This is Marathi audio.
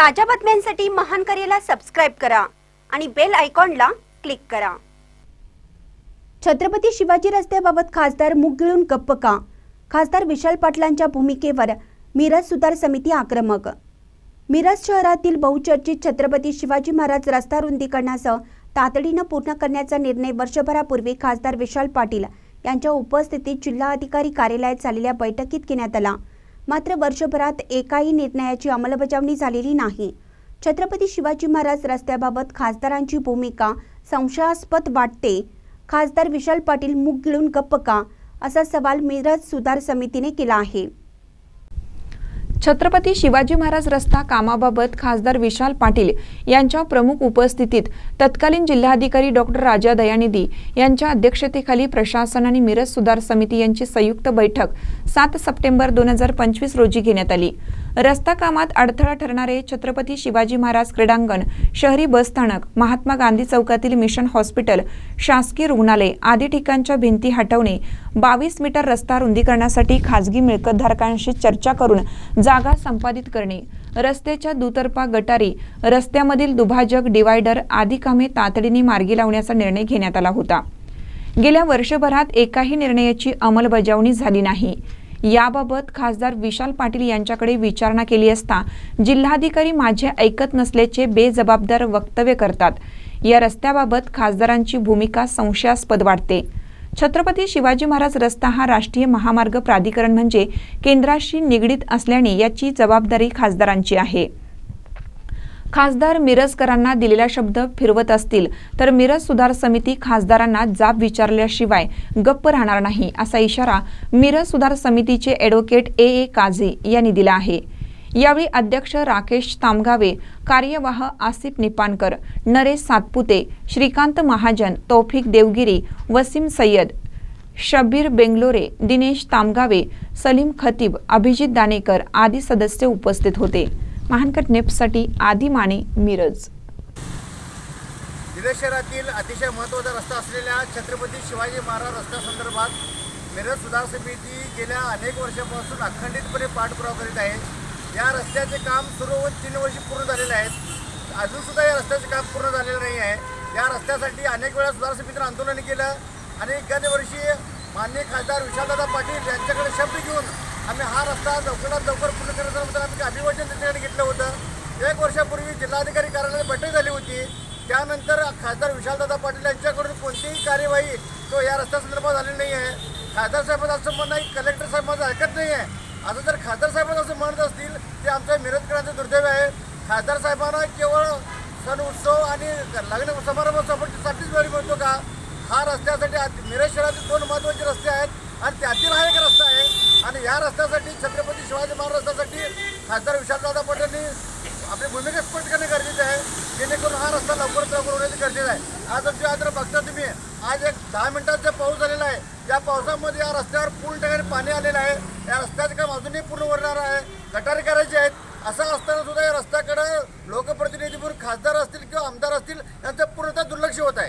ताज्या बातम्यांसाठी महान करेला सबस्क्राइब करा आणि बेल आयकॉनला क्लिक करा। छत्रपती शिवाजी रस्त्याबाबत खासदार मुग गिळून गप्प का? खासदार विशाल पाटलांच्या भूमिकेवर मिरज सुधार समिती आक्रमक। मिरज शहरातील बहुचर्चित छत्रपती शिवाजी महाराज रस्ता रुंदीकरणासह तातडीने पूर्ण करण्याचा निर्णय वर्षभरापूर्वी खासदार विशाल पाटील यांच्या उपस्थितीत जिल्हाधिकारी कार्यालयात झालेल्या बैठकीत घेण्यात आला। मात्र वर्षभरात एकाही निर्णयाची अंमलबजावणी झालेली नाही। छत्रपती शिवाजी महाराज रस्त्याबाबत खासदारांची भूमिका संशयास्पद वाटते। खासदार विशाल पाटील मुग गिळून गप्प का, असा सवाल मिरज सुधार समितीने केला आहे। छत्रपती शिवाजी महाराज रस्ता कामाबाबत खासदार विशाल पाटील यांच्या प्रमुख उपस्थितीत तत्कालीन जिल्हाधिकारी डॉक्टर राजा दयानिधी यांच्या अध्यक्षतेखाली प्रशासन आणि मिरज सुधार समिती यांची संयुक्त बैठक 7 सप्टेंबर 2025 रोजी घेण्यात आली। रस्ता कामात अडथळा ठरणारे छत्रपती शिवाजी महाराज क्रीडांगण, शहरी बसस्थानक, महात्मा गांधी चौकातील मिशन हॉस्पिटल, शासकीय रुग्णालय आदी ठिकाणच्या भिंती हटवणे, 22 मीटर रस्ता रुंदीकरणासाठी खासगी मिळकतधारकांशी चर्चा करून जागा संपादित करणे, रस्त्याच्या दुतर्फा गटारी, रस्त्यामधील दुभाजक, डिवायडर आदी कामे तातडीने मार्गी लावण्याचा निर्णय घेण्यात आला होता। गेल्या वर्षभरात एकाही निर्णयाची अंमलबजावणी झाली नाही। याबाबत खासदार विशाल पाटील यांच्याकडे विचारणा केली असता जिल्हाधिकारी माझे ऐकत नसल्याचे बेजबाबदार वक्तव्य करतात। या रस्त्याबाबत खासदारांची भूमिका संशयास्पद वाटते। छत्रपती शिवाजी महाराज रस्ता हा राष्ट्रीय महामार्ग प्राधिकरण म्हणजे केंद्राशी निगडीत असल्याने याची जबाबदारी खासदारांची आहे। खासदार मिरजकरांना दिलेला शब्द फिरवत असतील तर मिरज सुधार समिती खासदारांना जाब विचारल्याशिवाय गप्प राहणार नाही, असा इशारा मिरज सुधार समितीचे ॲडव्होकेट ए काझी यांनी दिला आहे। यावेळी अध्यक्ष राकेश तामगावे, कार्यवाह आसिफ निपाणकर, नरेश सातपुते, श्रीकांत महाजन, तौफिक देवगिरी, वसीम सय्यद, शब्बीर बेंगलोरे, दिनेश तामगावे, सलीम खतीब, अभिजित दानेकर आदी सदस्य उपस्थित होते। महानकट नेपसाठी आदी माने, मिरज। मिरज शहरातील अतिशय महत्त्वाचा रस्ता असलेल्या छत्रपती शिवाजी महाराज रस्त्यासंदर्भात मिरज सुधार समिती गेल्या अनेक वर्षापासून अखंडितपणे पाठपुरावा करीत आहे। या रस्त्याचे काम सुरू होऊन 3 वर्ष पूर्ण झालेले आहेत। अजूनसुद्धा या रस्त्याचे काम पूर्ण झालेलं नाही आहे। या रस्त्यासाठी अनेक वेळा सुधार समितीने आंदोलन केलं आणि गेल्या वर्षी माननीय खासदार विशालदादा पाटील यांच्याकडे शब्द घेऊन आम्ही हा रस्ता लवकरात लवकर पूर्ण करण्याचं आम्ही अभिवाचन त्यांच्याकडे घेतलं होतं। 1 वर्षापूर्वी जिल्हाधिकारी कार्यालयात बैठक झाली होती। त्यानंतर खासदार विशालदादा पाटील यांच्याकडून कोणतीही कार्यवाही तो या रस्त्यासंदर्भात झालेली नाही आहे। खासदार साहेबांचं असं म्हणणं आहे कलेक्टर साहेब माझं ऐकत नाही आहे। आता जर खासदार साहेबांचं असं म्हणत असतील ते आमच्या मिरजकरांचं दुर्दैव आहे। खासदार साहेबांना केवळ सण उत्सव आणि लग्न समारंभासाठीच वेळ मिळतो का? हा रस्त्यासाठी मिरज शहरातील 2 महत्त्वाचे रस्ते आहेत आणि त्यातील हा एक रस्ता आहे आणि या रस्त्यासाठी छत्रपती शिवाजी महाराज रस्त्यासाठी खासदार विशालदादा पाटील आपली भूमिका स्पष्ट करणे गरजेचे आहे, जेणेकरून हा रस्ता लवकरात लवकर होण्याचे गरजेचं आहे। आज आमच्या बघता तुम्ही आज एक 10 मिनिटाचा पाऊस झालेला आहे। या पावसामध्ये या रस्त्यावर पूर्ण ठिकाणी पाणी आलेलं आहे। या रस्त्याचं काम अजूनही पूर्ण होणार आहे, गटारी करायचे आहेत। असं असताना सुद्धा या रस्त्याकडे लोकप्रतिनिधी म्हणून खासदार असतील किंवा आमदार असतील यांचं पूर्णतः दुर्लक्ष होत आहे।